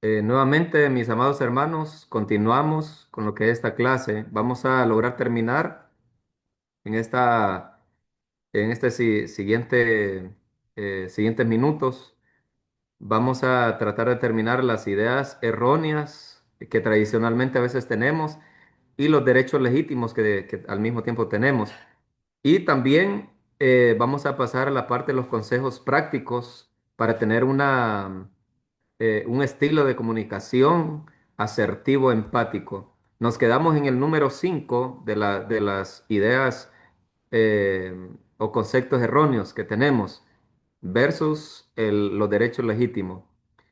Nuevamente, mis amados hermanos, continuamos con lo que es esta clase. Vamos a lograr terminar en siguientes minutos. Vamos a tratar de terminar las ideas erróneas que tradicionalmente a veces tenemos y los derechos legítimos que al mismo tiempo tenemos. Y también vamos a pasar a la parte de los consejos prácticos para tener un estilo de comunicación asertivo, empático. Nos quedamos en el número 5 de las ideas o conceptos erróneos que tenemos versus los derechos legítimos.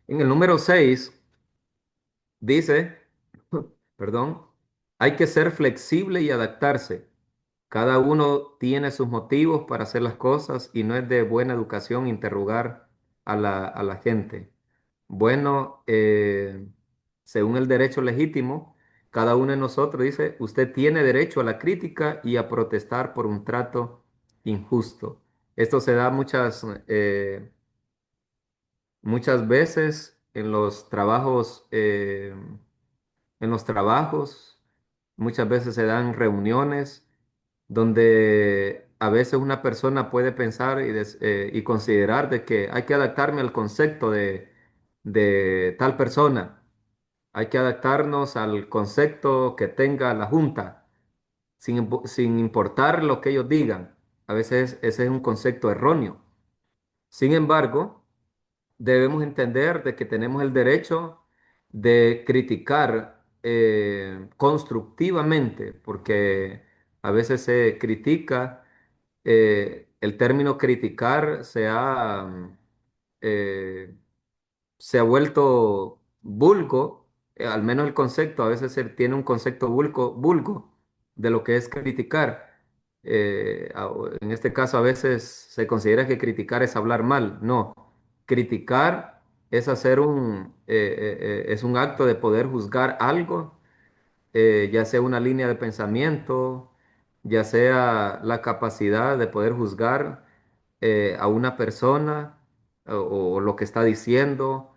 En el número 6 dice, perdón, hay que ser flexible y adaptarse. Cada uno tiene sus motivos para hacer las cosas y no es de buena educación interrogar a la gente. Bueno, según el derecho legítimo, cada uno de nosotros dice, usted tiene derecho a la crítica y a protestar por un trato injusto. Esto se da muchas veces en los trabajos, muchas veces se dan reuniones donde a veces una persona puede pensar y considerar de que hay que adaptarme al concepto de tal persona, hay que adaptarnos al concepto que tenga la junta, sin importar lo que ellos digan. A veces ese es un concepto erróneo. Sin embargo, debemos entender de que tenemos el derecho de criticar constructivamente, porque a veces se critica, el término criticar eh, se ha vuelto vulgo, al menos el concepto, a veces se tiene un concepto vulgo de lo que es criticar. En este caso, a veces se considera que criticar es hablar mal. No, criticar es es un acto de poder juzgar algo, ya sea una línea de pensamiento, ya sea la capacidad de poder juzgar a una persona o lo que está diciendo,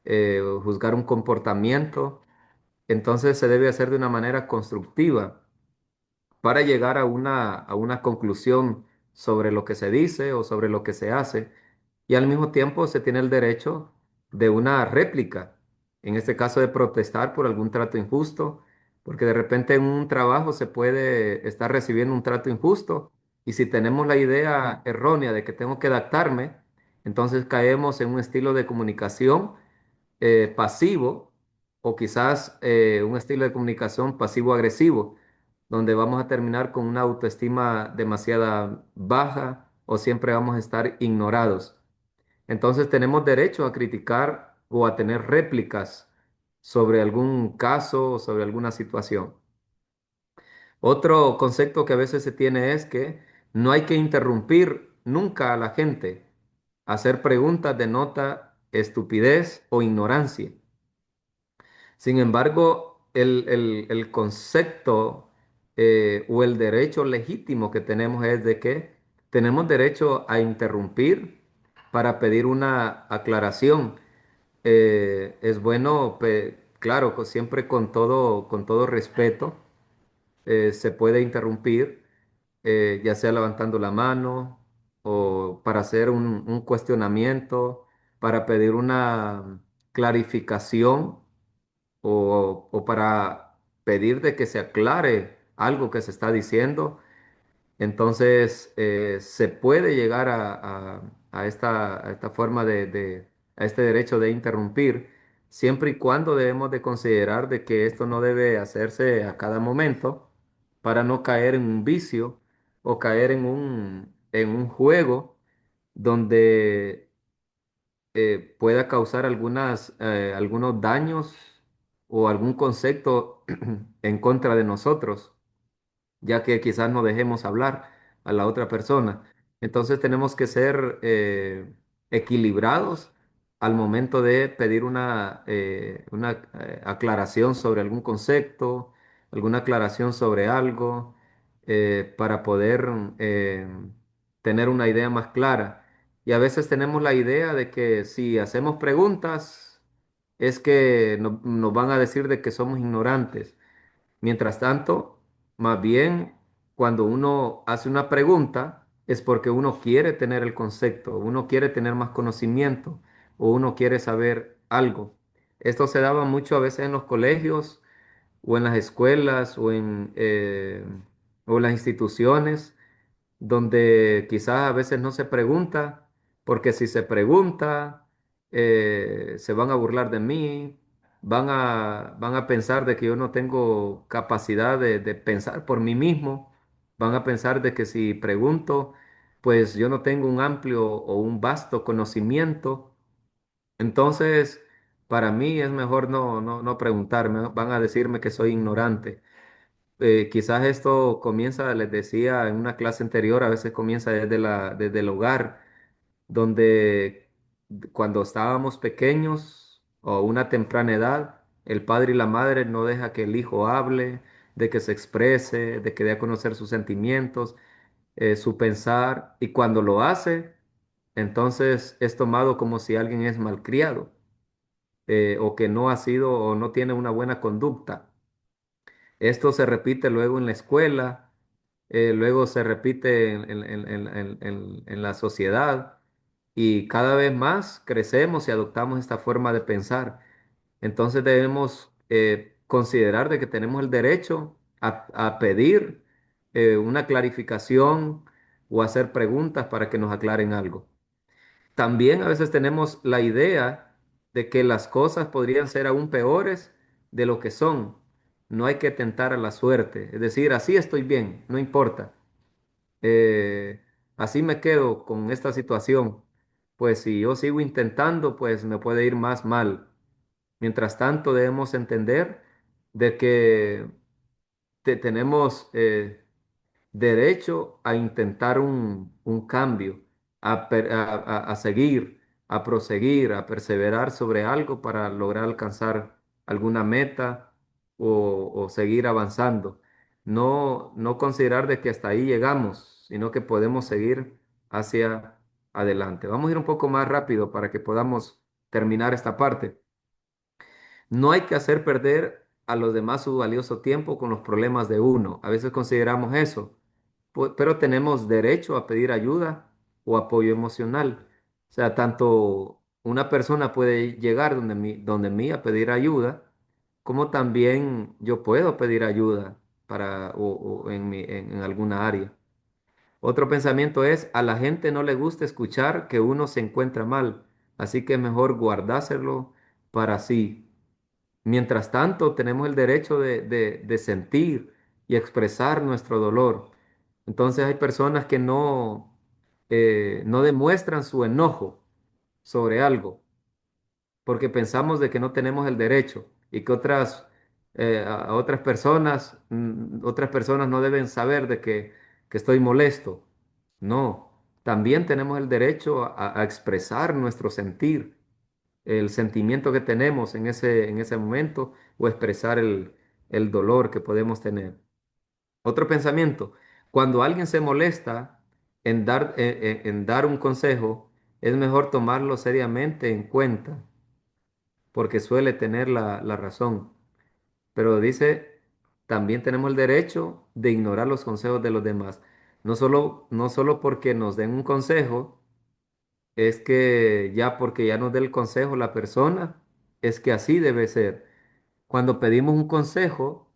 juzgar un comportamiento. Entonces se debe hacer de una manera constructiva para llegar a una conclusión sobre lo que se dice o sobre lo que se hace. Y al mismo tiempo se tiene el derecho de una réplica, en este caso de protestar por algún trato injusto, porque de repente en un trabajo se puede estar recibiendo un trato injusto y si tenemos la idea errónea de que tengo que adaptarme, entonces caemos en un estilo de comunicación pasivo o quizás un estilo de comunicación pasivo-agresivo, donde vamos a terminar con una autoestima demasiada baja o siempre vamos a estar ignorados. Entonces tenemos derecho a criticar o a tener réplicas sobre algún caso o sobre alguna situación. Otro concepto que a veces se tiene es que no hay que interrumpir nunca a la gente. Hacer preguntas denota estupidez o ignorancia. Sin embargo, el concepto o el derecho legítimo que tenemos es de que tenemos derecho a interrumpir para pedir una aclaración. Es bueno, claro, siempre con todo respeto, se puede interrumpir, ya sea levantando la mano o para hacer un cuestionamiento, para pedir una clarificación o para pedir de que se aclare algo que se está diciendo. Entonces, se puede llegar a esta forma a este derecho de interrumpir, siempre y cuando debemos de considerar de que esto no debe hacerse a cada momento para no caer en un vicio o caer en un juego donde pueda causar algunos daños o algún concepto en contra de nosotros, ya que quizás no dejemos hablar a la otra persona. Entonces tenemos que ser equilibrados al momento de pedir una aclaración sobre algún concepto, alguna aclaración sobre algo, para poder tener una idea más clara. Y a veces tenemos la idea de que si hacemos preguntas, es que nos van a decir de que somos ignorantes. Mientras tanto, más bien, cuando uno hace una pregunta, es porque uno quiere tener el concepto, uno quiere tener más conocimiento o uno quiere saber algo. Esto se daba mucho a veces en los colegios o en las escuelas o en las instituciones donde quizás a veces no se pregunta, porque si se pregunta, se van a burlar de mí, van a pensar de que yo no tengo capacidad de pensar por mí mismo, van a pensar de que si pregunto, pues yo no tengo un amplio o un vasto conocimiento. Entonces, para mí es mejor no preguntarme, van a decirme que soy ignorante. Quizás esto comienza, les decía en una clase anterior, a veces comienza desde el hogar, donde cuando estábamos pequeños o una temprana edad, el padre y la madre no deja que el hijo hable, de que se exprese, de que dé a conocer sus sentimientos, su pensar, y cuando lo hace, entonces es tomado como si alguien es malcriado, o que no ha sido o no tiene una buena conducta. Esto se repite luego en la escuela, luego se repite en la sociedad y cada vez más crecemos y adoptamos esta forma de pensar. Entonces debemos considerar de que tenemos el derecho a pedir una clarificación o hacer preguntas para que nos aclaren algo. También a veces tenemos la idea de que las cosas podrían ser aún peores de lo que son. No hay que tentar a la suerte. Es decir, así estoy bien, no importa. Eh, Así me quedo con esta situación. Pues si yo sigo intentando, pues me puede ir más mal. Mientras tanto, debemos entender de que tenemos derecho a intentar un cambio, a seguir, a proseguir, a perseverar sobre algo para lograr alcanzar alguna meta o seguir avanzando. No considerar de que hasta ahí llegamos, sino que podemos seguir hacia adelante. Vamos a ir un poco más rápido para que podamos terminar esta parte. No hay que hacer perder a los demás su valioso tiempo con los problemas de uno. A veces consideramos eso, pero tenemos derecho a pedir ayuda o apoyo emocional. O sea, tanto una persona puede llegar donde mí a pedir ayuda, como también yo puedo pedir ayuda o en alguna área. Otro pensamiento es, a la gente no le gusta escuchar que uno se encuentra mal, así que es mejor guardárselo para sí. Mientras tanto, tenemos el derecho de sentir y expresar nuestro dolor. Entonces hay personas que no demuestran su enojo sobre algo porque pensamos de que no tenemos el derecho y que a otras personas no deben saber que estoy molesto. No, también tenemos el derecho a expresar nuestro sentir, el sentimiento que tenemos en ese momento o expresar el dolor que podemos tener. Otro pensamiento, cuando alguien se molesta en dar un consejo, es mejor tomarlo seriamente en cuenta porque suele tener la razón. Pero dice, también tenemos el derecho de ignorar los consejos de los demás. No solo porque nos den un consejo, es que ya porque ya nos dé el consejo la persona, es que así debe ser. Cuando pedimos un consejo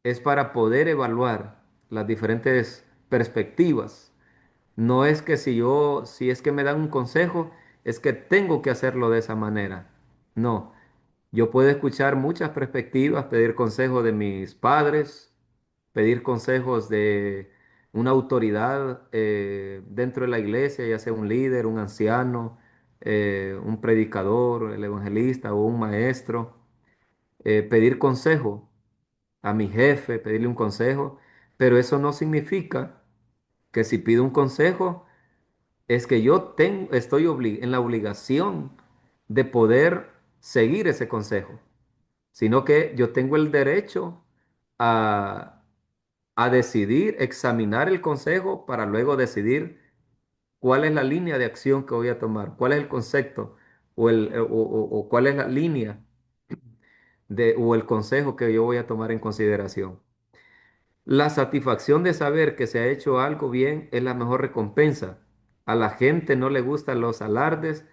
es para poder evaluar las diferentes perspectivas. No es que si es que me dan un consejo, es que tengo que hacerlo de esa manera. No, yo puedo escuchar muchas perspectivas, pedir consejos de mis padres, pedir consejos de una autoridad dentro de la iglesia, ya sea un líder, un anciano, un predicador, el evangelista o un maestro, pedir consejo a mi jefe, pedirle un consejo, pero eso no significa que si pido un consejo es que estoy en la obligación de poder seguir ese consejo, sino que yo tengo el derecho a, a decidir, examinar el consejo para luego decidir cuál es la línea de acción que voy a tomar, cuál es el concepto o cuál es la línea o el consejo que yo voy a tomar en consideración. La satisfacción de saber que se ha hecho algo bien es la mejor recompensa. A la gente no le gustan los alardes,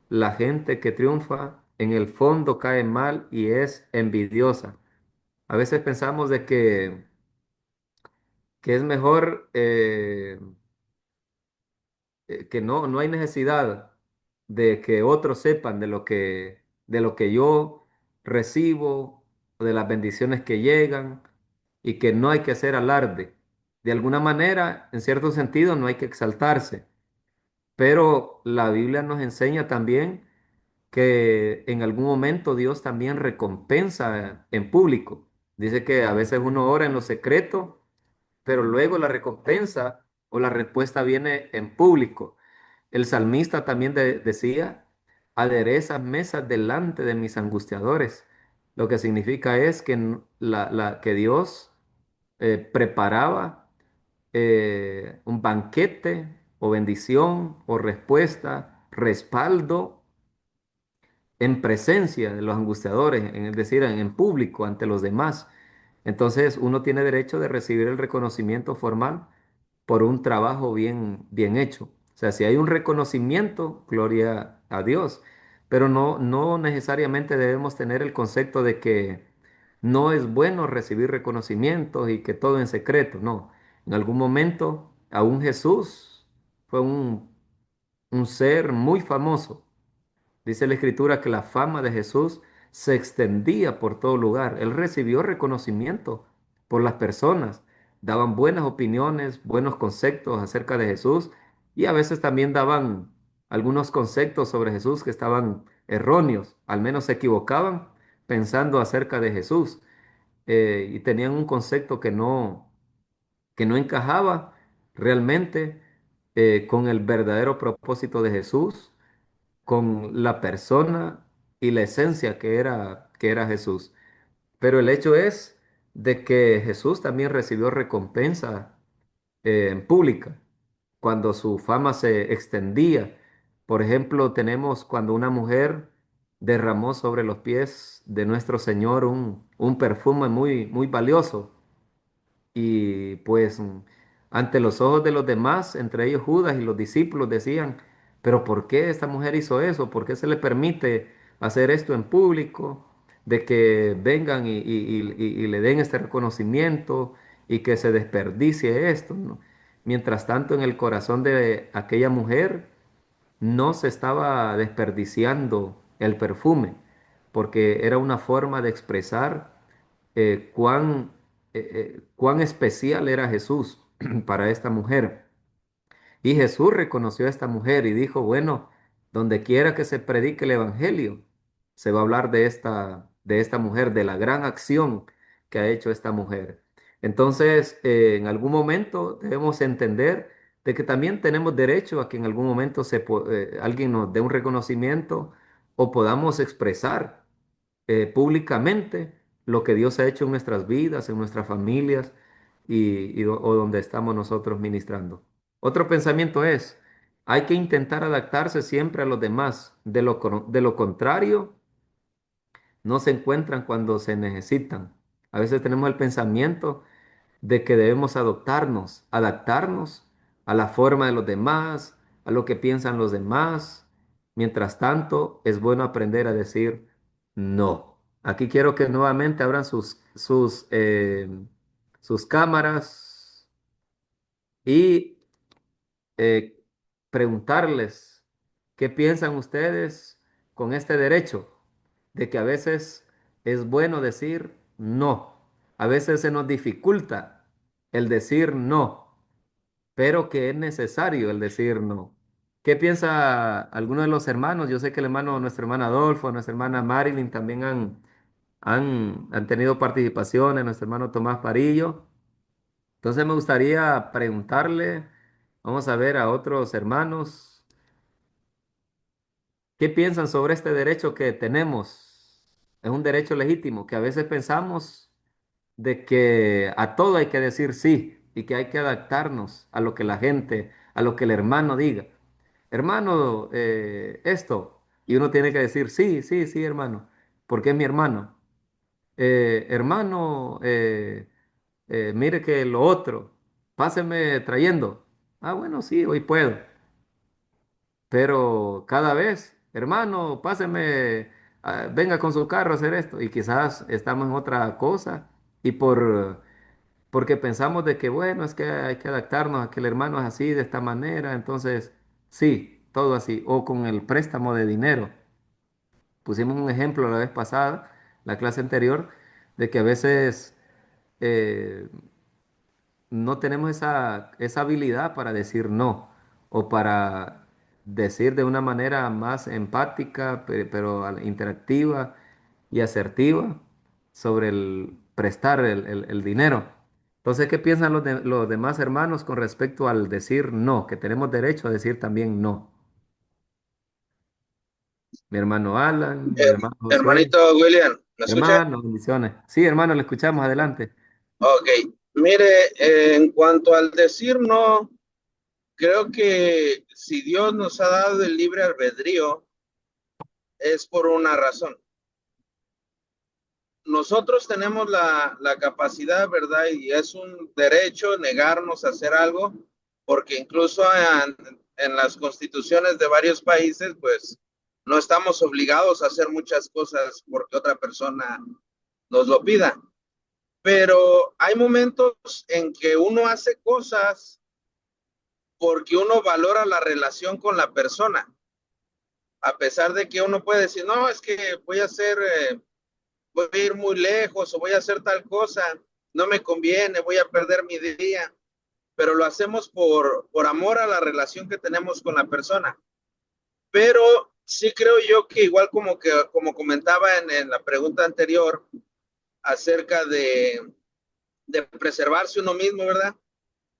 la gente que triunfa en el fondo cae mal y es envidiosa. A veces pensamos de que es mejor que no hay necesidad de que otros sepan de lo que yo recibo, o de las bendiciones que llegan, y que no hay que hacer alarde. De alguna manera, en cierto sentido, no hay que exaltarse, pero la Biblia nos enseña también que en algún momento Dios también recompensa en público. Dice que a veces uno ora en lo secreto, pero luego la recompensa o la respuesta viene en público. El salmista también decía, adereza mesas delante de mis angustiadores. Lo que significa es que, que Dios preparaba un banquete o bendición o respuesta, respaldo en presencia de los angustiadores, es decir, en público ante los demás. Entonces uno tiene derecho de recibir el reconocimiento formal por un trabajo bien hecho. O sea, si hay un reconocimiento, gloria a Dios, pero no necesariamente debemos tener el concepto de que no es bueno recibir reconocimientos y que todo en secreto. No, en algún momento aún Jesús fue un ser muy famoso. Dice la Escritura que la fama de Jesús se extendía por todo lugar. Él recibió reconocimiento por las personas. Daban buenas opiniones, buenos conceptos acerca de Jesús y a veces también daban algunos conceptos sobre Jesús que estaban erróneos, al menos se equivocaban pensando acerca de Jesús y tenían un concepto que no encajaba realmente con el verdadero propósito de Jesús, con la persona y la esencia que era Jesús. Pero el hecho es de que Jesús también recibió recompensa pública cuando su fama se extendía. Por ejemplo, tenemos cuando una mujer derramó sobre los pies de nuestro Señor un perfume muy valioso y pues ante los ojos de los demás, entre ellos Judas y los discípulos decían, pero ¿por qué esta mujer hizo eso? ¿Por qué se le permite hacer esto en público? De que vengan y le den este reconocimiento y que se desperdicie esto, ¿no? Mientras tanto, en el corazón de aquella mujer no se estaba desperdiciando el perfume, porque era una forma de expresar cuán especial era Jesús para esta mujer. Y Jesús reconoció a esta mujer y dijo, bueno, donde quiera que se predique el evangelio, se va a hablar de esta mujer, de la gran acción que ha hecho esta mujer. Entonces, en algún momento debemos entender de que también tenemos derecho a que en algún momento alguien nos dé un reconocimiento o podamos expresar públicamente lo que Dios ha hecho en nuestras vidas, en nuestras familias o donde estamos nosotros ministrando. Otro pensamiento es, hay que intentar adaptarse siempre a los demás. De lo contrario, no se encuentran cuando se necesitan. A veces tenemos el pensamiento de que debemos adaptarnos a la forma de los demás, a lo que piensan los demás. Mientras tanto, es bueno aprender a decir no. Aquí quiero que nuevamente abran sus cámaras y eh, preguntarles qué piensan ustedes con este derecho de que a veces es bueno decir no. A veces se nos dificulta el decir no, pero que es necesario el decir no. ¿Qué piensa alguno de los hermanos? Yo sé que nuestra hermana Adolfo, nuestra hermana Marilyn también han tenido participación, nuestro hermano Tomás Parillo. Entonces me gustaría preguntarle, vamos a ver a otros hermanos, ¿qué piensan sobre este derecho que tenemos? Es un derecho legítimo que a veces pensamos de que a todo hay que decir sí y que hay que adaptarnos a lo que la gente, a lo que el hermano diga. Hermano, esto. Y uno tiene que decir sí, sí, sí, hermano, porque es mi hermano. hermano, mire que lo otro, páseme trayendo. Ah, bueno, sí, hoy puedo. Pero cada vez, hermano, páseme, venga con su carro a hacer esto. Y quizás estamos en otra cosa y porque pensamos de que, bueno, es que hay que adaptarnos a que el hermano es así, de esta manera. Entonces, sí, todo así. O con el préstamo de dinero. Pusimos un ejemplo la vez pasada, la clase anterior, de que a veces eh, no tenemos esa habilidad para decir no o para decir de una manera más empática, pero interactiva y asertiva sobre el prestar el dinero. Entonces, ¿qué piensan los demás hermanos con respecto al decir no? Que tenemos derecho a decir también no. Mi hermano Alan, mi hermano Josué, Hermanito William, ¿me escucha? hermano, bendiciones. Sí, hermano, le escuchamos adelante. Ok, mire, en cuanto al decir no, creo que si Dios nos ha dado el libre albedrío, es por una razón. Nosotros tenemos la capacidad, ¿verdad? Y es un derecho negarnos a hacer algo, porque incluso en las constituciones de varios países, pues no estamos obligados a hacer muchas cosas porque otra persona nos lo pida. Pero hay momentos en que uno hace cosas porque uno valora la relación con la persona, a pesar de que uno puede decir, no, es que voy a hacer, voy a ir muy lejos o voy a hacer tal cosa, no me conviene, voy a perder mi día, pero lo hacemos por amor a la relación que tenemos con la persona. Pero sí creo yo que igual como comentaba en la pregunta anterior acerca de preservarse uno mismo, ¿verdad?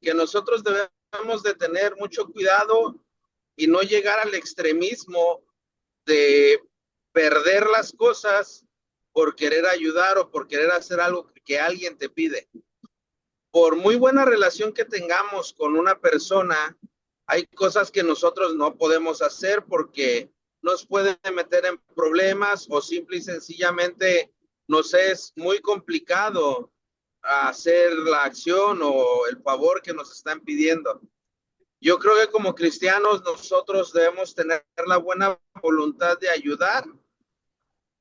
Que nosotros debemos de tener mucho cuidado y no llegar al extremismo de perder las cosas por querer ayudar o por querer hacer algo que alguien te pide. Por muy buena relación que tengamos con una persona, hay cosas que nosotros no podemos hacer porque nos pueden meter en problemas o simple y sencillamente nos es muy complicado hacer la acción o el favor que nos están pidiendo. Yo creo que como cristianos nosotros debemos tener la buena voluntad de ayudar,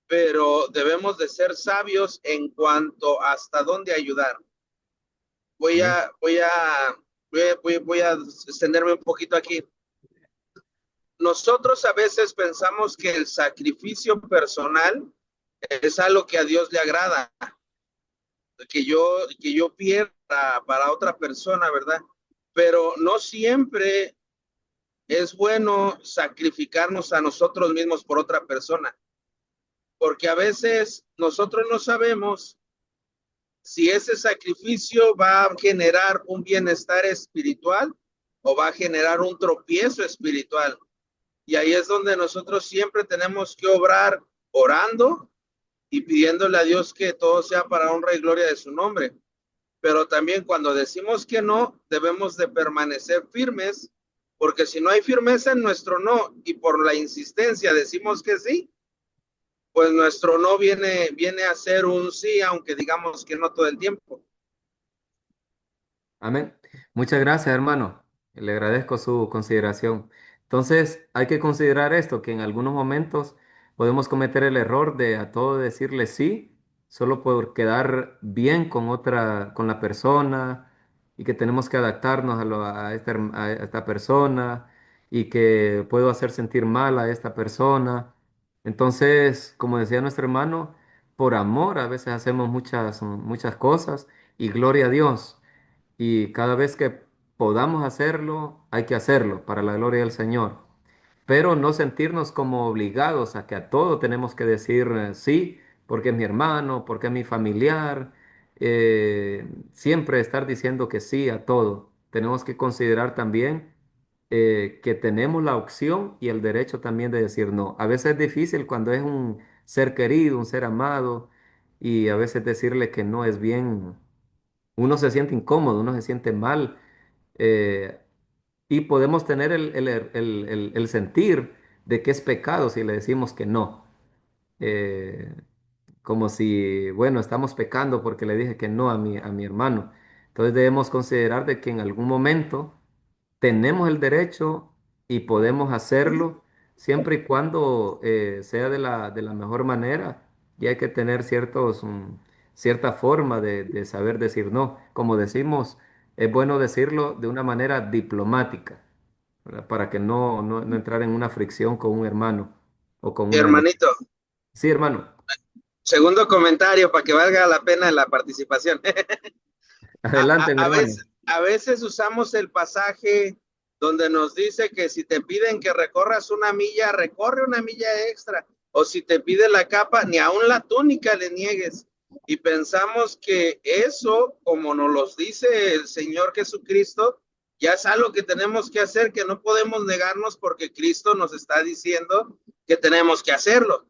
pero debemos de ser sabios en cuanto hasta dónde ayudar. Voy Amén. a, voy a, voy a extenderme un poquito aquí. Nosotros a veces pensamos que el sacrificio personal es algo que a Dios le agrada, que yo pierda para otra persona, ¿verdad? Pero no siempre es bueno sacrificarnos a nosotros mismos por otra persona, porque a veces nosotros no sabemos si ese sacrificio va a generar un bienestar espiritual o va a generar un tropiezo espiritual. Y ahí es donde nosotros siempre tenemos que obrar orando y pidiéndole a Dios que todo sea para honra y gloria de su nombre. Pero también cuando decimos que no, debemos de permanecer firmes, porque si no hay firmeza en nuestro no y por la insistencia decimos que sí, pues nuestro no viene a ser un sí, aunque digamos que no todo el tiempo. Amén. Muchas gracias, hermano. Le agradezco su consideración. Entonces, hay que considerar esto, que en algunos momentos podemos cometer el error de a todo decirle sí, solo por quedar bien con con la persona, y que tenemos que adaptarnos a esta persona, y que puedo hacer sentir mal a esta persona. Entonces, como decía nuestro hermano, por amor a veces hacemos muchas cosas, y gloria a Dios. Y cada vez que podamos hacerlo, hay que hacerlo para la gloria del Señor. Pero no sentirnos como obligados a que a todo tenemos que decir sí, porque es mi hermano, porque es mi familiar. Siempre estar diciendo que sí a todo. Tenemos que considerar también que tenemos la opción y el derecho también de decir no. A veces es difícil cuando es un ser querido, un ser amado, y a veces decirle que no es bien, uno se siente incómodo, uno se siente mal, eh, y podemos tener el sentir de que es pecado si le decimos que no. Eh, como si, bueno, estamos pecando porque le dije que no a mi hermano. Entonces debemos considerar de que en algún momento tenemos el derecho y podemos hacerlo siempre y cuando sea de la mejor manera y hay que tener cierta forma de saber decir no. Como decimos, es bueno decirlo de una manera diplomática, ¿verdad? Para que no entrar en una fricción con un hermano o con una enemistad. Hermanito, Sí, hermano, segundo comentario para que valga la pena la participación. adelante, mi hermano. A veces usamos el pasaje donde nos dice que si te piden que recorras una milla, recorre una milla extra. O si te pide la capa, ni aun la túnica le niegues. Y pensamos que eso, como nos lo dice el Señor Jesucristo, ya es algo que tenemos que hacer, que no podemos negarnos porque Cristo nos está diciendo que tenemos que hacerlo.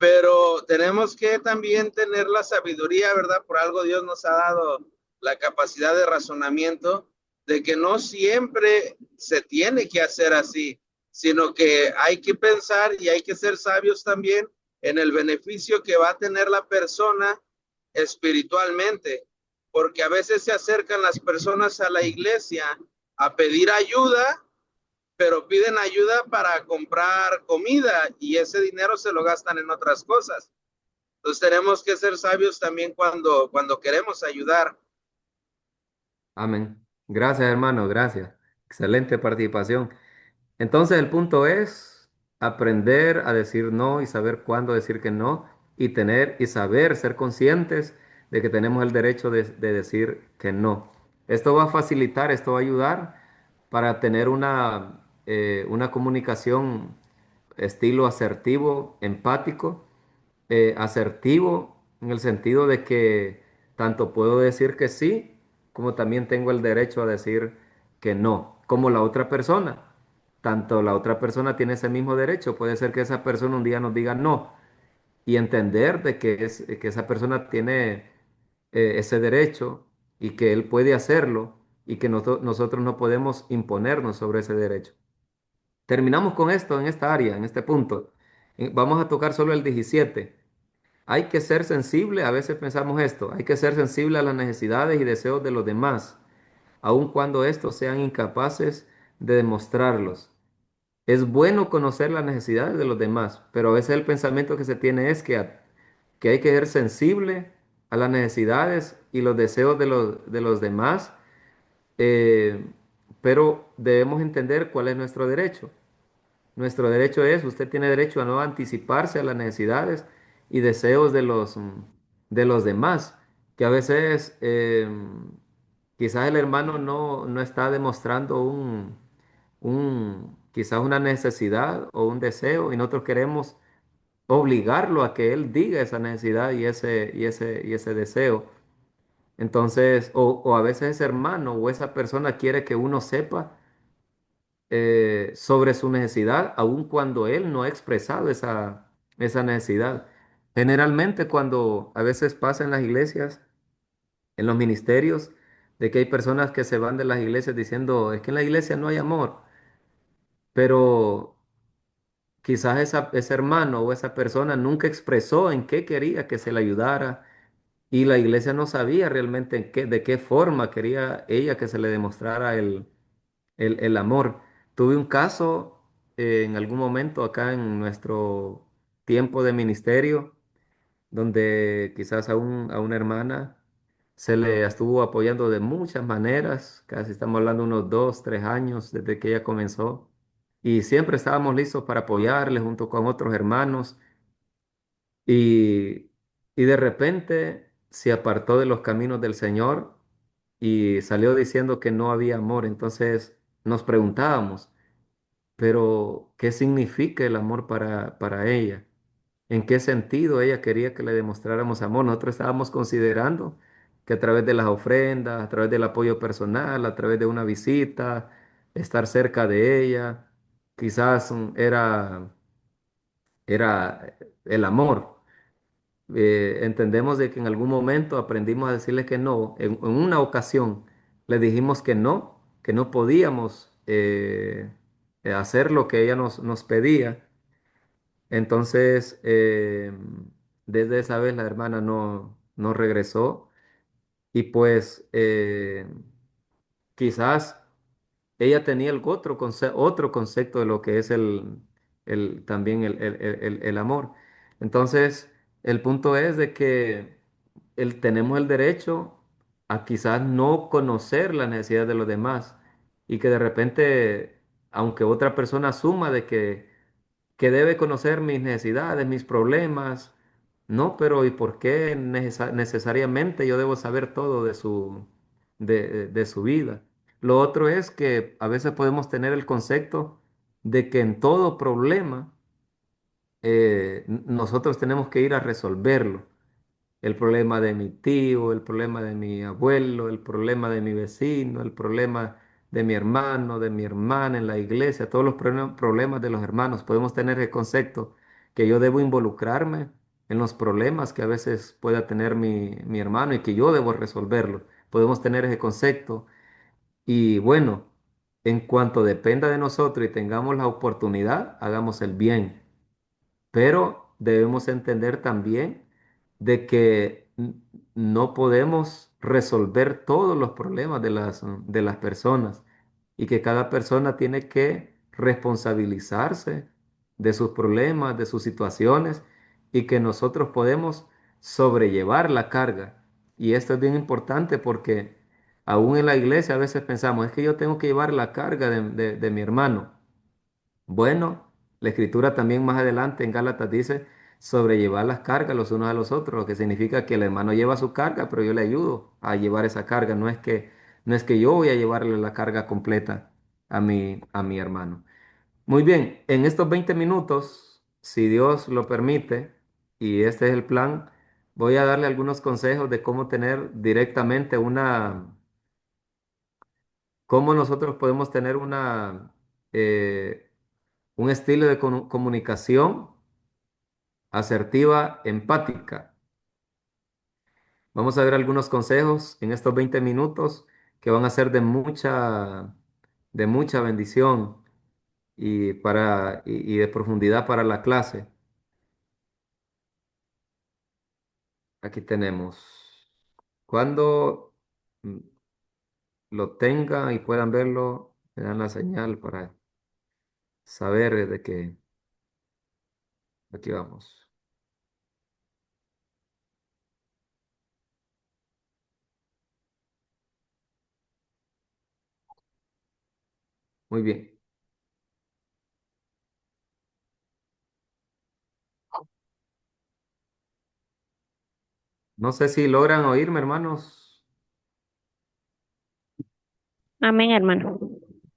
Pero tenemos que también tener la sabiduría, ¿verdad? Por algo Dios nos ha dado la capacidad de razonamiento de que no siempre se tiene que hacer así, sino que hay que pensar y hay que ser sabios también en el beneficio que va a tener la persona espiritualmente, porque a veces se acercan las personas a la iglesia a pedir ayuda, pero piden ayuda para comprar comida y ese dinero se lo gastan en otras cosas. Entonces tenemos que ser sabios también cuando queremos ayudar. Amén. Gracias, hermano, gracias. Excelente participación. Entonces el punto es aprender a decir no y saber cuándo decir que no y tener y saber ser conscientes de que tenemos el derecho de decir que no. Esto va a facilitar, esto va a ayudar para tener una comunicación estilo asertivo, empático, asertivo en el sentido de que tanto puedo decir que sí, como también tengo el derecho a decir que no, como la otra persona. Tanto la otra persona tiene ese mismo derecho. Puede ser que esa persona un día nos diga no y entender de que esa persona tiene ese derecho y que él puede hacerlo y que nosotros no podemos imponernos sobre ese derecho. Terminamos con esto en esta área, en este punto. Vamos a tocar solo el 17. Hay que ser sensible, a veces pensamos esto, hay que ser sensible a las necesidades y deseos de los demás, aun cuando estos sean incapaces de demostrarlos. Es bueno conocer las necesidades de los demás, pero a veces el pensamiento que se tiene es que hay que ser sensible a las necesidades y los deseos de los demás, eh, pero debemos entender cuál es nuestro derecho. Nuestro derecho es, usted tiene derecho a no anticiparse a las necesidades y deseos de los demás, que a veces quizás el hermano no está demostrando quizás una necesidad o un deseo y nosotros queremos obligarlo a que él diga esa necesidad y ese deseo. Entonces, o a veces ese hermano o esa persona quiere que uno sepa sobre su necesidad, aun cuando él no ha expresado esa necesidad. Generalmente cuando a veces pasa en las iglesias, en los ministerios, de que hay personas que se van de las iglesias diciendo, es que en la iglesia no hay amor, pero quizás ese hermano o esa persona nunca expresó en qué quería que se le ayudara y la iglesia no sabía realmente de qué forma quería ella que se le demostrara el amor. Tuve un caso en algún momento acá en nuestro tiempo de ministerio, donde quizás a una hermana se le estuvo apoyando de muchas maneras, casi estamos hablando de unos 2, 3 años desde que ella comenzó, y siempre estábamos listos para apoyarle junto con otros hermanos, y, y de repente se apartó de los caminos del Señor y salió diciendo que no había amor. Entonces nos preguntábamos, pero, ¿qué significa el amor para ella? ¿En qué sentido ella quería que le demostráramos amor? Nosotros estábamos considerando que a través de las ofrendas, a través del apoyo personal, a través de una visita, estar cerca de ella, quizás era el amor. Entendemos de que en algún momento aprendimos a decirle que no. En una ocasión le dijimos que no podíamos hacer lo que ella nos pedía. Entonces, Desde esa vez la hermana no regresó y pues quizás ella tenía otro concepto de lo que es también el amor. Entonces, el punto es de que tenemos el derecho a quizás no conocer las necesidades de los demás y que de repente, aunque otra persona asuma de que debe conocer mis necesidades, mis problemas, no, pero ¿y por qué necesariamente yo debo saber todo de su vida? Lo otro es que a veces podemos tener el concepto de que en todo problema nosotros tenemos que ir a resolverlo. El problema de mi tío, el problema de mi abuelo, el problema de mi vecino, el problema de mi hermano, de mi hermana en la iglesia, todos los problemas de los hermanos. Podemos tener el concepto que yo debo involucrarme en los problemas que a veces pueda tener mi hermano y que yo debo resolverlo. Podemos tener ese concepto y bueno, en cuanto dependa de nosotros y tengamos la oportunidad, hagamos el bien. Pero debemos entender también de que no podemos resolver todos los problemas de las personas y que cada persona tiene que responsabilizarse de sus problemas, de sus situaciones y que nosotros podemos sobrellevar la carga. Y esto es bien importante porque aún en la iglesia a veces pensamos, es que yo tengo que llevar la carga de mi hermano. Bueno, la escritura también más adelante en Gálatas dice sobrellevar las cargas los unos a los otros, lo que significa que el hermano lleva su carga, pero yo le ayudo a llevar esa carga. No es que yo voy a llevarle la carga completa a mi hermano. Muy bien, en estos 20 minutos, si Dios lo permite, y este es el plan, voy a darle algunos consejos de cómo tener directamente cómo nosotros podemos tener eh, un estilo de comunicación asertiva, empática. Vamos a ver algunos consejos en estos 20 minutos que van a ser de mucha bendición y de profundidad para la clase. Aquí tenemos. Cuando mm, lo tengan y puedan verlo, me dan la señal para saber de que aquí vamos. Muy bien. No sé si logran oírme, hermanos. Amén, hermano.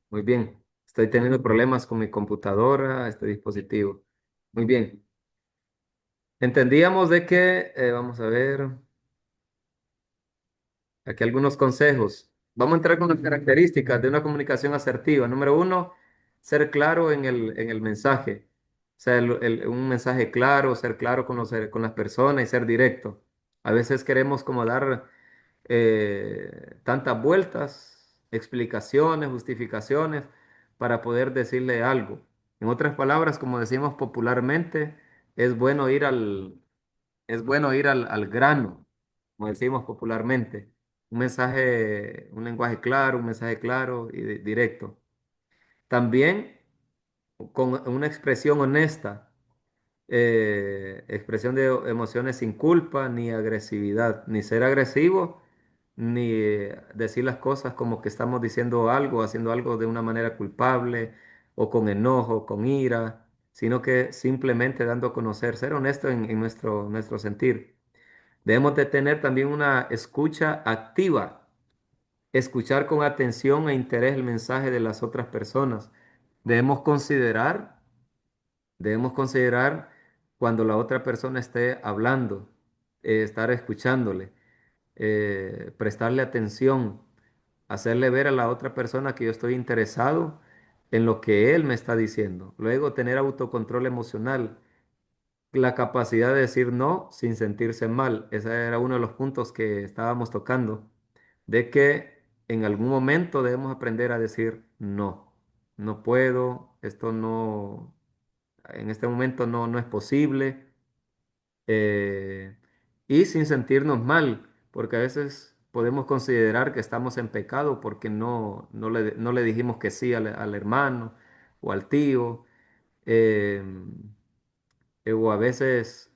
Muy bien. Estoy teniendo problemas con mi computadora, este dispositivo. Muy bien. Entendíamos de que, vamos a ver, aquí algunos consejos. Vamos a entrar con las características de una comunicación asertiva. Número uno, ser claro en el mensaje. O sea, un mensaje claro, ser claro con las personas y ser directo. A veces queremos como dar tantas vueltas, explicaciones, justificaciones para poder decirle algo. En otras palabras, como decimos popularmente, es bueno es bueno ir al grano, como decimos popularmente. Un mensaje, un lenguaje claro, un mensaje claro y directo. También con una expresión honesta, expresión de emociones sin culpa ni agresividad, ni ser agresivo, ni decir las cosas como que estamos diciendo algo, haciendo algo de una manera culpable o con enojo, con ira, sino que simplemente dando a conocer, ser honesto en nuestro sentir. Debemos de tener también una escucha activa, escuchar con atención e interés el mensaje de las otras personas. Debemos considerar Debemos considerar cuando la otra persona esté hablando, estar escuchándole, prestarle atención, hacerle ver a la otra persona que yo estoy interesado en lo que él me está diciendo. Luego, tener autocontrol emocional, la capacidad de decir no sin sentirse mal. Ese era uno de los puntos que estábamos tocando, de que en algún momento debemos aprender a decir no. No puedo, esto no, en este momento no es posible. eh, y sin sentirnos mal, porque a veces podemos considerar que estamos en pecado porque no le dijimos que sí al hermano o al tío, eh, o a veces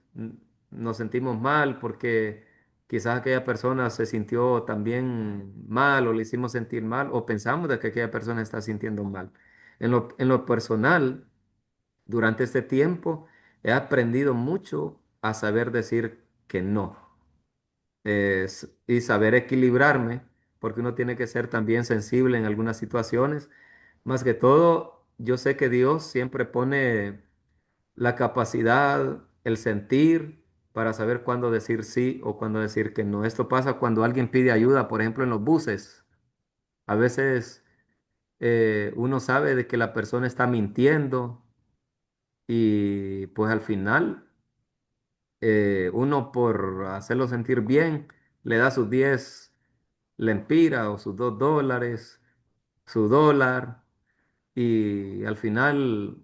nos sentimos mal porque quizás aquella persona se sintió también mal o le hicimos sentir mal o pensamos de que aquella persona está sintiendo mal. En lo personal, durante este tiempo he aprendido mucho a saber decir que no, y saber equilibrarme, porque uno tiene que ser también sensible en algunas situaciones. Más que todo, yo sé que Dios siempre pone la capacidad, el sentir para saber cuándo decir sí o cuándo decir que no. Esto pasa cuando alguien pide ayuda, por ejemplo, en los buses. A veces uno sabe de que la persona está mintiendo y pues al final uno por hacerlo sentir bien le da sus 10 lempiras o sus $2, su dólar y al final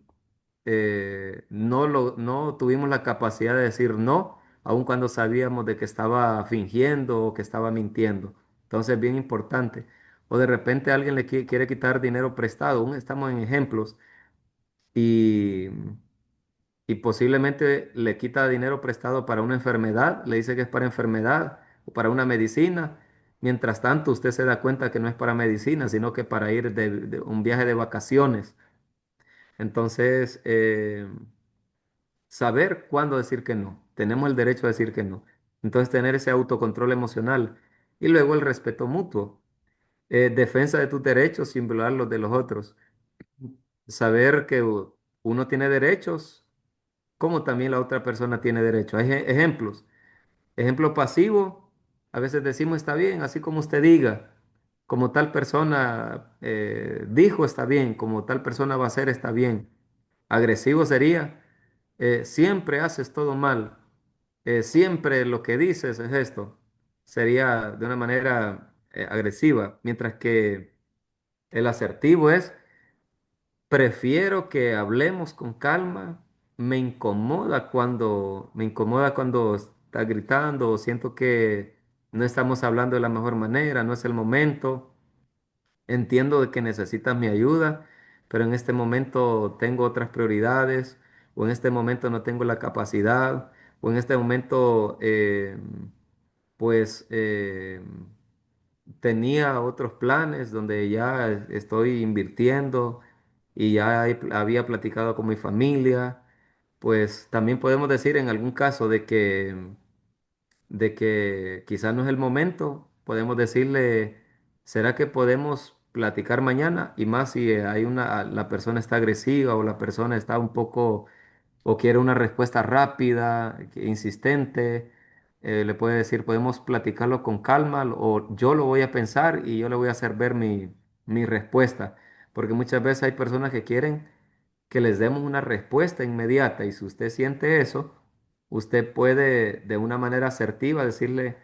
no tuvimos la capacidad de decir no, aun cuando sabíamos de que estaba fingiendo o que estaba mintiendo. Entonces es bien importante. O de repente alguien le quiere quitar dinero prestado, aún estamos en ejemplos, y, y posiblemente le quita dinero prestado para una enfermedad, le dice que es para enfermedad o para una medicina. Mientras tanto, usted se da cuenta que no es para medicina, sino que para ir de un viaje de vacaciones. Entonces, saber cuándo decir que no. Tenemos el derecho a decir que no. Entonces, tener ese autocontrol emocional y luego el respeto mutuo. Defensa de tus derechos sin violar los de los otros. Saber que uno tiene derechos, como también la otra persona tiene derechos. Hay ejemplos. Ejemplo pasivo, a veces decimos está bien, así como usted diga, como tal persona dijo está bien, como tal persona va a ser está bien. Agresivo sería, siempre haces todo mal, siempre lo que dices es esto. Sería de una manera agresiva, mientras que el asertivo es, prefiero que hablemos con calma. Me incomoda cuando está gritando o siento que no estamos hablando de la mejor manera, no es el momento. Entiendo de que necesitas mi ayuda, pero en este momento tengo otras prioridades, o en este momento no tengo la capacidad, o en este momento, pues, tenía otros planes donde ya estoy invirtiendo y ya había platicado con mi familia. Pues también podemos decir en algún caso de que quizás no es el momento, podemos decirle, ¿será que podemos platicar mañana? Y más si la persona está agresiva o la persona está un poco o quiere una respuesta rápida, insistente, le puede decir, podemos platicarlo con calma o yo lo voy a pensar y yo le voy a hacer ver mi respuesta. Porque muchas veces hay personas que quieren que les demos una respuesta inmediata y si usted siente eso, usted puede de una manera asertiva decirle,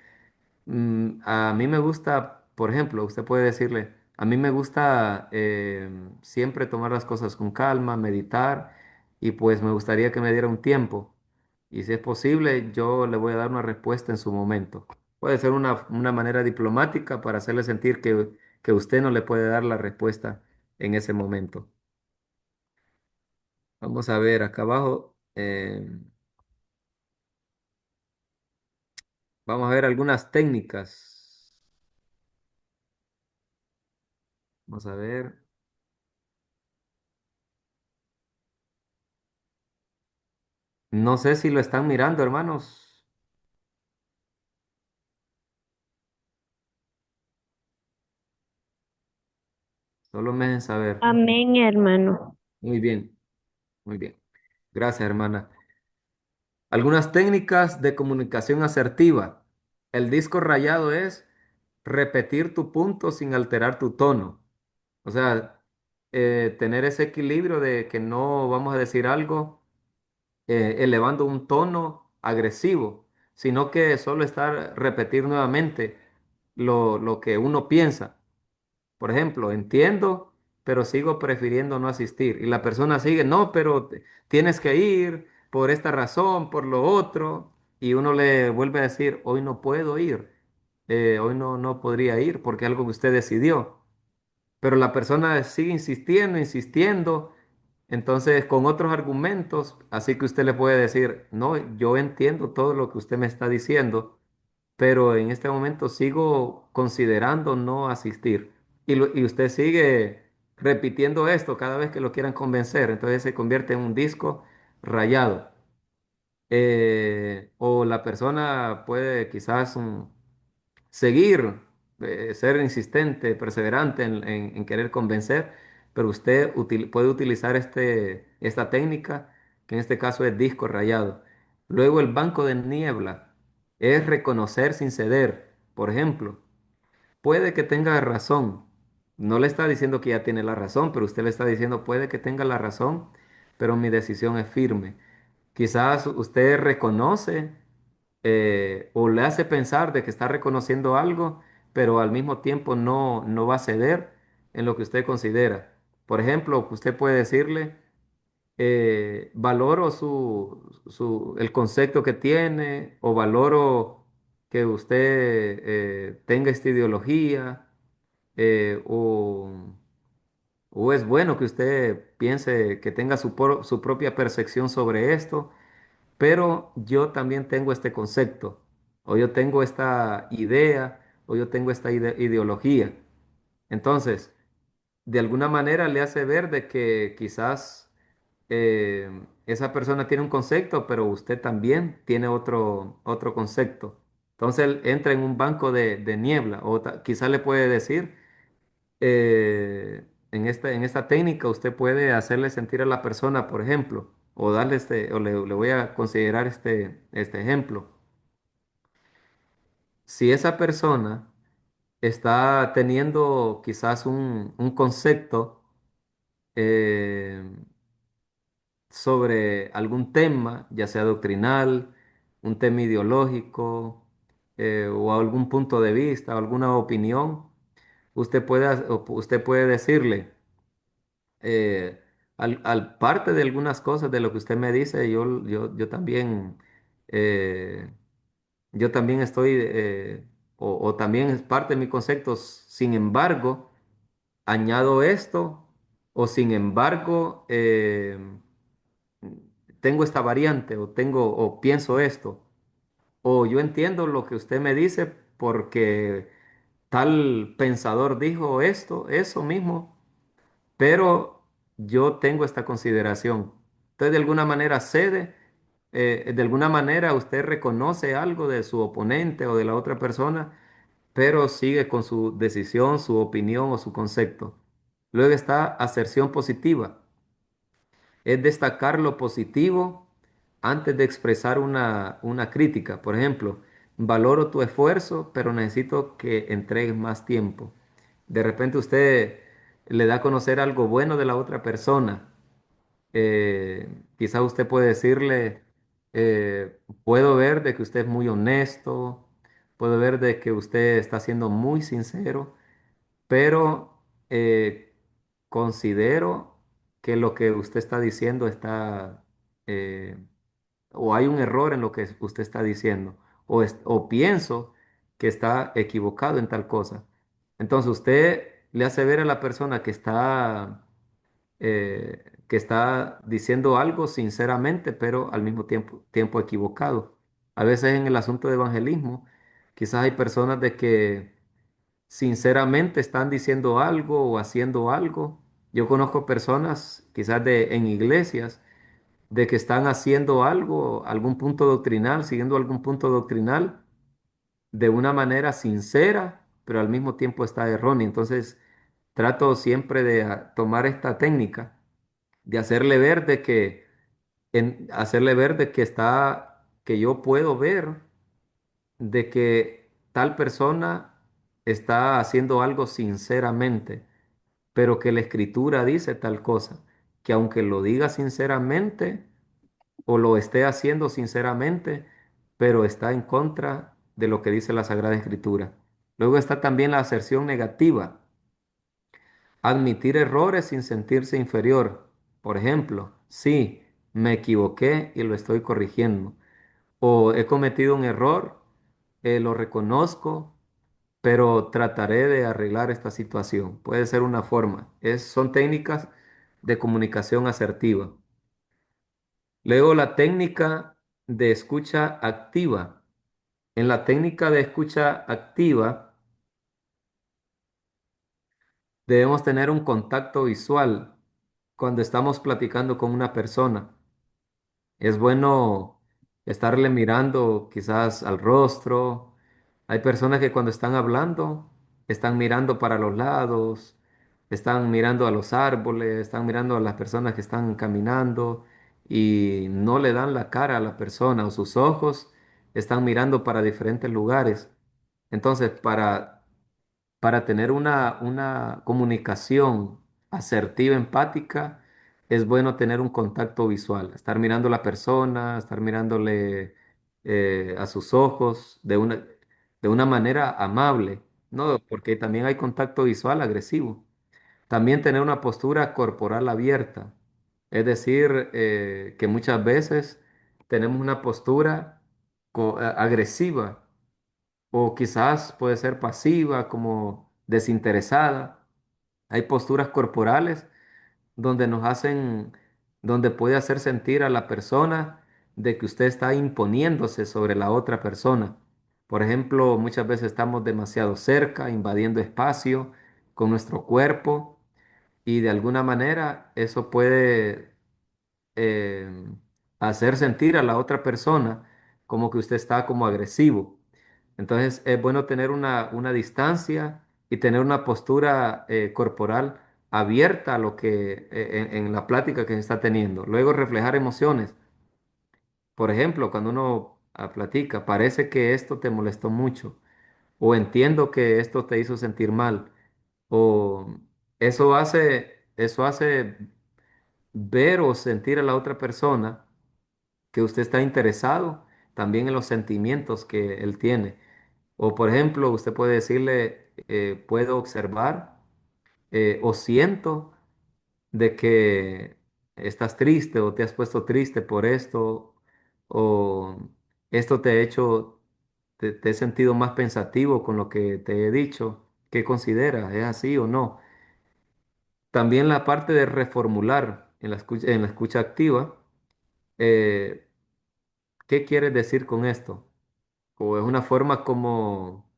a mí me gusta, por ejemplo, usted puede decirle, a mí me gusta siempre tomar las cosas con calma, meditar, y pues me gustaría que me diera un tiempo. Y si es posible, yo le voy a dar una respuesta en su momento. Puede ser una manera diplomática para hacerle sentir que usted no le puede dar la respuesta en ese momento. Vamos a ver, acá abajo, vamos a ver algunas técnicas. Vamos a ver. No sé si lo están mirando, hermanos. Solo me dejen saber. Amén, hermano. Muy bien, muy bien. Gracias, hermana. Algunas técnicas de comunicación asertiva. El disco rayado es repetir tu punto sin alterar tu tono. O sea, tener ese equilibrio de que no vamos a decir algo elevando un tono agresivo, sino que solo estar repetir nuevamente lo que uno piensa. Por ejemplo, entiendo, pero sigo prefiriendo no asistir. Y la persona sigue, no, pero tienes que ir por esta razón, por lo otro. y uno le vuelve a decir, hoy no puedo ir, hoy no podría ir porque es algo que usted decidió. Pero la persona sigue insistiendo, insistiendo, entonces con otros argumentos, así que usted le puede decir, no, yo entiendo todo lo que usted me está diciendo, pero en este momento sigo considerando no asistir. Y usted sigue repitiendo esto cada vez que lo quieran convencer, entonces se convierte en un disco rayado. O la persona puede quizás seguir, ser insistente, perseverante en querer convencer, pero usted puede utilizar esta técnica, que en este caso es disco rayado. Luego el banco de niebla es reconocer sin ceder. Por ejemplo, puede que tenga razón. No le está diciendo que ya tiene la razón, pero usted le está diciendo puede que tenga la razón, pero mi decisión es firme. Quizás usted reconoce o le hace pensar de que está reconociendo algo, pero al mismo tiempo no va a ceder en lo que usted considera. Por ejemplo, usted puede decirle, valoro el concepto que tiene o valoro que usted tenga esta ideología eh, o, o es bueno que usted piense que tenga su propia percepción sobre esto, pero yo también tengo este concepto, o yo tengo esta idea, o yo tengo esta ideología. Entonces, de alguna manera le hace ver de que quizás esa persona tiene un concepto, pero usted también tiene otro concepto. Entonces, él entra en un banco de niebla, o quizás le puede decir, en esta técnica usted puede hacerle sentir a la persona, por ejemplo, o darle o le voy a considerar este ejemplo. Si esa persona está teniendo quizás un concepto eh, sobre algún tema, ya sea doctrinal, un tema ideológico, o algún punto de vista, o alguna opinión, usted puede decirle, al parte de algunas cosas de lo que usted me dice, eh, yo también estoy, o también es parte de mis conceptos. Sin embargo, añado esto, o sin embargo, tengo esta variante, o pienso esto, o yo entiendo lo que usted me dice porque tal pensador dijo esto, eso mismo, pero yo tengo esta consideración. Entonces, de alguna manera cede, de alguna manera usted reconoce algo de su oponente o de la otra persona, pero sigue con su decisión, su opinión o su concepto. Luego está aserción positiva. Es destacar lo positivo antes de expresar una crítica. Por ejemplo, valoro tu esfuerzo, pero necesito que entregues más tiempo. De repente usted le da a conocer algo bueno de la otra persona. Quizá usted puede decirle, puedo ver de que usted es muy honesto, puedo ver de que usted está siendo muy sincero, pero considero que lo que usted está diciendo eh, o hay un error en lo que usted está diciendo, o pienso que está equivocado en tal cosa. Entonces usted le hace ver a la persona que está diciendo algo sinceramente, pero al mismo tiempo equivocado. A veces en el asunto de evangelismo, quizás hay personas de que sinceramente están diciendo algo o haciendo algo. Yo conozco personas, quizás en iglesias, de que están haciendo algo, algún punto doctrinal, siguiendo algún punto doctrinal de una manera sincera, pero al mismo tiempo está errónea. Entonces, trato siempre de tomar esta técnica, de hacerle ver de que que yo puedo ver de que tal persona está haciendo algo sinceramente, pero que la escritura dice tal cosa, que aunque lo diga sinceramente o lo esté haciendo sinceramente, pero está en contra de lo que dice la Sagrada Escritura. Luego está también la aserción negativa, admitir errores sin sentirse inferior. Por ejemplo, sí, me equivoqué y lo estoy corrigiendo. o he cometido un error, lo reconozco, pero trataré de arreglar esta situación. Puede ser una forma. Son técnicas de comunicación asertiva. Luego la técnica de escucha activa. En la técnica de escucha activa debemos tener un contacto visual cuando estamos platicando con una persona. Es bueno estarle mirando quizás al rostro. Hay personas que cuando están hablando están mirando para los lados, están mirando a los árboles, están mirando a las personas que están caminando y no le dan la cara a la persona o sus ojos están mirando para diferentes lugares. Entonces, para tener una comunicación asertiva, empática, es bueno tener un contacto visual, estar mirando a la persona, estar mirándole a sus ojos de una manera amable, ¿no? Porque también hay contacto visual agresivo. También tener una postura corporal abierta, es decir, que muchas veces tenemos una postura agresiva o quizás puede ser pasiva, como desinteresada. Hay posturas corporales donde donde puede hacer sentir a la persona de que usted está imponiéndose sobre la otra persona. Por ejemplo, muchas veces estamos demasiado cerca, invadiendo espacio con nuestro cuerpo y de alguna manera eso puede eh, hacer sentir a la otra persona como que usted está como agresivo. Entonces es bueno tener una distancia y tener una postura corporal abierta a lo que en la plática que se está teniendo. Luego reflejar emociones. Por ejemplo, cuando uno platica, parece que esto te molestó mucho o entiendo que esto te hizo sentir mal o eso hace ver o sentir a la otra persona que usted está interesado también en los sentimientos que él tiene. O por ejemplo, usted puede decirle, puedo observar o siento de que estás triste o te has puesto triste por esto o esto te ha hecho, te he sentido más pensativo con lo que te he dicho. ¿Qué consideras? ¿Es así o no? También la parte de reformular en la escucha activa. eh, ¿Qué quieres decir con esto? O es una forma como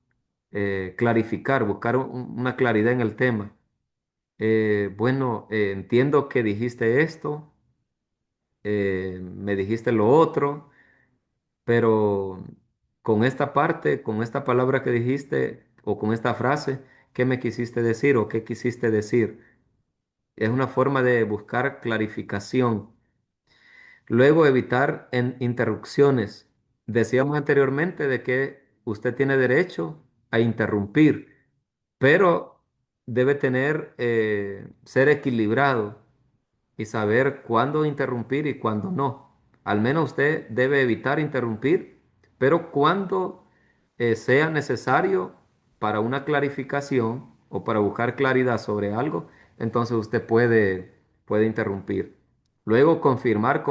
clarificar, buscar una claridad en el tema. Bueno, entiendo que dijiste esto, me dijiste lo otro, pero con esta parte, con esta palabra que dijiste o con esta frase, ¿qué me quisiste decir o qué quisiste decir? Es una forma de buscar clarificación. Luego, evitar interrupciones. Decíamos anteriormente de que usted tiene derecho a interrumpir, pero debe ser equilibrado y saber cuándo interrumpir y cuándo no. Al menos usted debe evitar interrumpir, pero cuando sea necesario para una clarificación o para buscar claridad sobre algo, entonces usted puede interrumpir. Luego, confirmar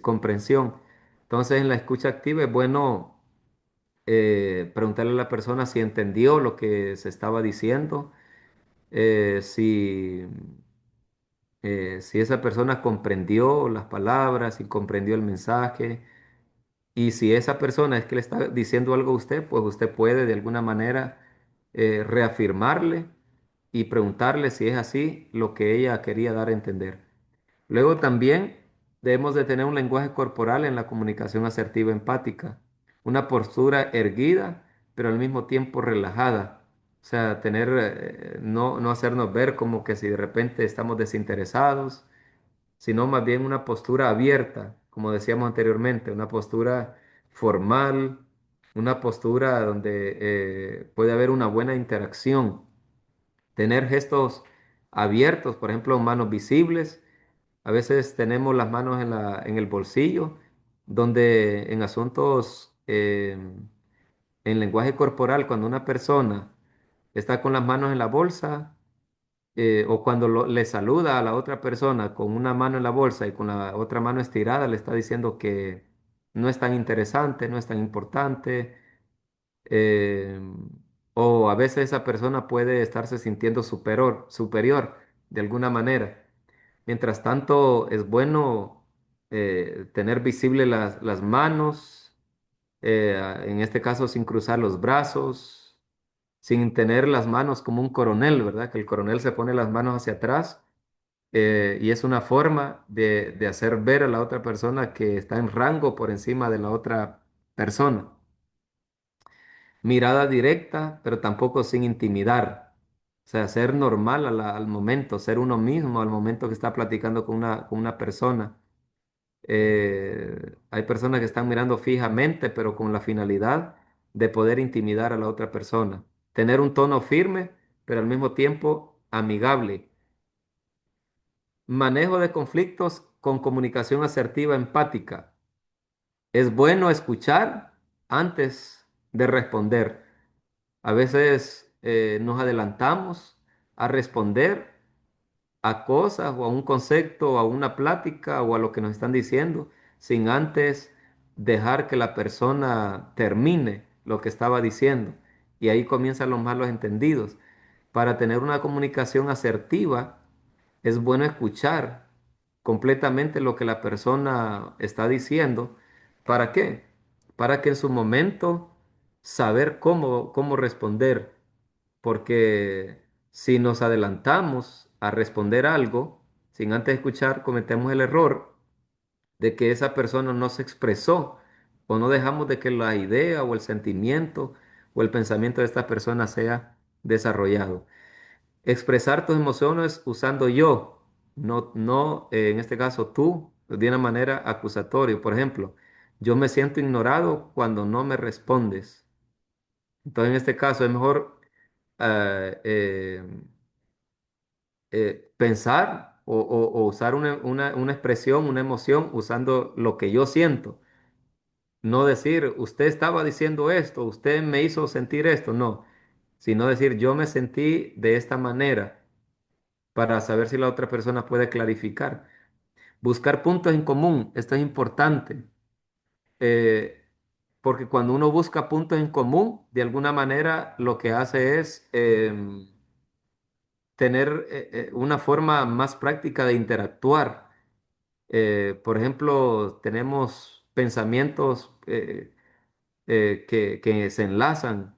comprensión. Entonces, en la escucha activa es bueno preguntarle a la persona si entendió lo que se estaba diciendo, si esa persona comprendió las palabras, si comprendió el mensaje, y si esa persona es que le está diciendo algo a usted, pues usted puede de alguna manera reafirmarle y preguntarle si es así lo que ella quería dar a entender. Luego también debemos de tener un lenguaje corporal en la comunicación asertiva empática, una postura erguida, pero al mismo tiempo relajada. O sea, no hacernos ver como que si de repente estamos desinteresados, sino más bien una postura abierta, como decíamos anteriormente, una postura formal, una postura donde puede haber una buena interacción, tener gestos abiertos, por ejemplo, manos visibles. A veces tenemos las manos en el bolsillo, donde en asuntos, en lenguaje corporal, cuando una persona está con las manos en la bolsa, o cuando le saluda a la otra persona con una mano en la bolsa y con la otra mano estirada, le está diciendo que no es tan interesante, no es tan importante, eh, o a veces esa persona puede estarse sintiendo superior de alguna manera. Mientras tanto, es bueno tener visibles las manos, en este caso sin cruzar los brazos, sin tener las manos como un coronel, ¿verdad? Que el coronel se pone las manos hacia atrás, y es una forma de hacer ver a la otra persona que está en rango por encima de la otra persona. Mirada directa, pero tampoco sin intimidar. O sea, ser normal al momento, ser uno mismo al momento que está platicando con una persona. Hay personas que están mirando fijamente, pero con la finalidad de poder intimidar a la otra persona. Tener un tono firme, pero al mismo tiempo amigable. Manejo de conflictos con comunicación asertiva, empática. Es bueno escuchar antes de responder. A veces nos adelantamos a responder a cosas o a un concepto o a una plática o a lo que nos están diciendo sin antes dejar que la persona termine lo que estaba diciendo. Y ahí comienzan los malos entendidos. Para tener una comunicación asertiva, es bueno escuchar completamente lo que la persona está diciendo. ¿Para qué? Para que en su momento saber cómo responder. Porque si nos adelantamos a responder algo sin antes escuchar, cometemos el error de que esa persona no se expresó o no dejamos de que la idea o el sentimiento o el pensamiento de esta persona sea desarrollado. Expresar tus emociones usando yo, no, en este caso tú, de una manera acusatoria. Por ejemplo, yo me siento ignorado cuando no me respondes. Entonces, en este caso es mejor eh, eh, pensar o usar una expresión, una emoción usando lo que yo siento. No decir, usted estaba diciendo esto, usted me hizo sentir esto, no, sino decir, yo me sentí de esta manera para saber si la otra persona puede clarificar. Buscar puntos en común, esto es importante, eh, porque cuando uno busca puntos en común, de alguna manera lo que hace es tener una forma más práctica de interactuar. Por ejemplo, tenemos pensamientos que se enlazan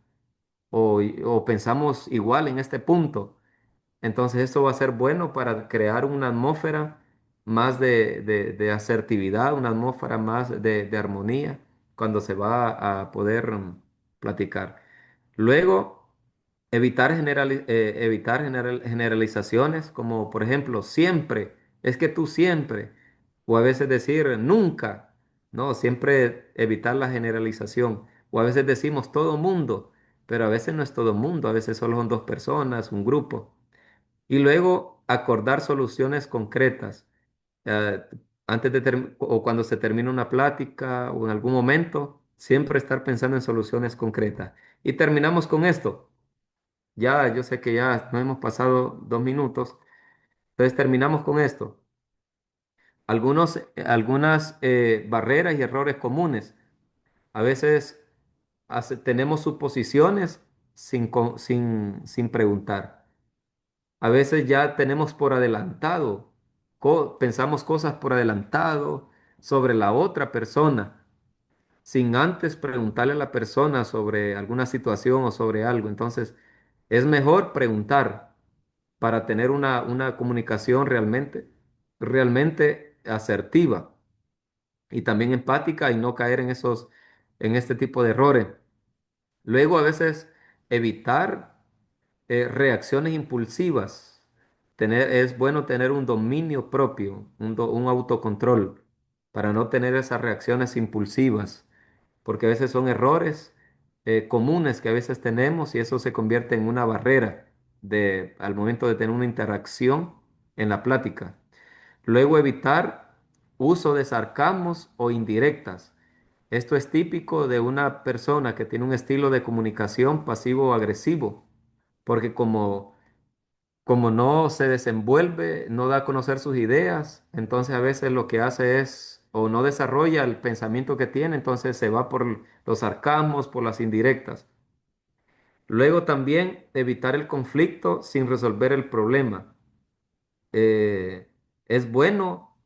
o pensamos igual en este punto. Entonces esto va a ser bueno para crear una atmósfera más de asertividad, una atmósfera más de armonía cuando se va a poder platicar. Luego, evitar generalizaciones como por ejemplo siempre, es que tú siempre, o a veces decir nunca, no, siempre evitar la generalización, o a veces decimos todo mundo, pero a veces no es todo mundo, a veces solo son dos personas, un grupo. Y luego acordar soluciones concretas. eh, o cuando se termina una plática o en algún momento, siempre estar pensando en soluciones concretas. Y terminamos con esto. Ya, yo sé que ya nos hemos pasado 2 minutos, entonces terminamos con esto. Algunas barreras y errores comunes. A veces tenemos suposiciones sin preguntar. A veces ya tenemos por adelantado, pensamos cosas por adelantado sobre la otra persona, sin antes preguntarle a la persona sobre alguna situación o sobre algo. Entonces, es mejor preguntar para tener una comunicación realmente asertiva y también empática y no caer en este tipo de errores. Luego, a veces evitar reacciones impulsivas. Es bueno tener un dominio propio, un autocontrol, para no tener esas reacciones impulsivas, porque a veces son errores comunes que a veces tenemos y eso se convierte en una barrera al momento de tener una interacción en la plática. Luego evitar uso de sarcasmos o indirectas. Esto es típico de una persona que tiene un estilo de comunicación pasivo o agresivo, porque como no se desenvuelve, no da a conocer sus ideas, entonces a veces lo que hace es o no desarrolla el pensamiento que tiene, entonces se va por los sarcasmos, por las indirectas. Luego también evitar el conflicto sin resolver el problema. Eh, es bueno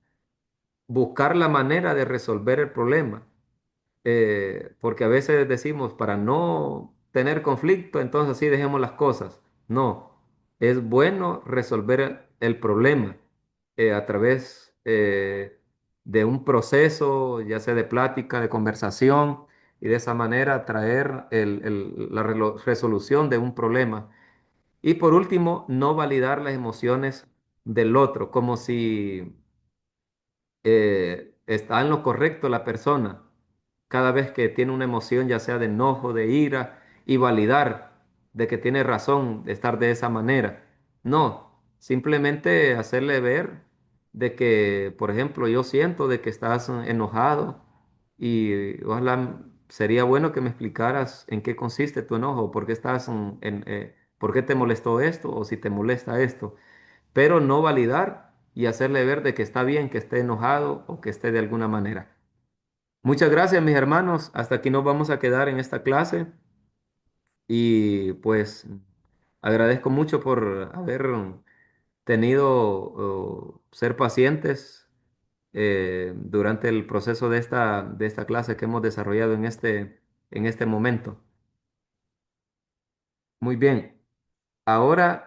buscar la manera de resolver el problema, porque a veces decimos, para no tener conflicto, entonces así dejemos las cosas. No, es bueno resolver el problema a través de un proceso, ya sea de plática, de conversación, y de esa manera traer la resolución de un problema. Y por último, no validar las emociones del otro, como si está en lo correcto la persona cada vez que tiene una emoción, ya sea de enojo, de ira, y validar de que tiene razón de estar de esa manera. No, simplemente hacerle ver de que, por ejemplo, yo siento de que estás enojado y ojalá sería bueno que me explicaras en qué consiste tu enojo, por qué estás por qué te molestó esto o si te molesta esto, pero no validar y hacerle ver de que está bien que esté enojado o que esté de alguna manera. Muchas gracias, mis hermanos. Hasta aquí nos vamos a quedar en esta clase y pues agradezco mucho por haber tenido ser pacientes durante el proceso de esta clase que hemos desarrollado en este momento. Muy bien. Ahora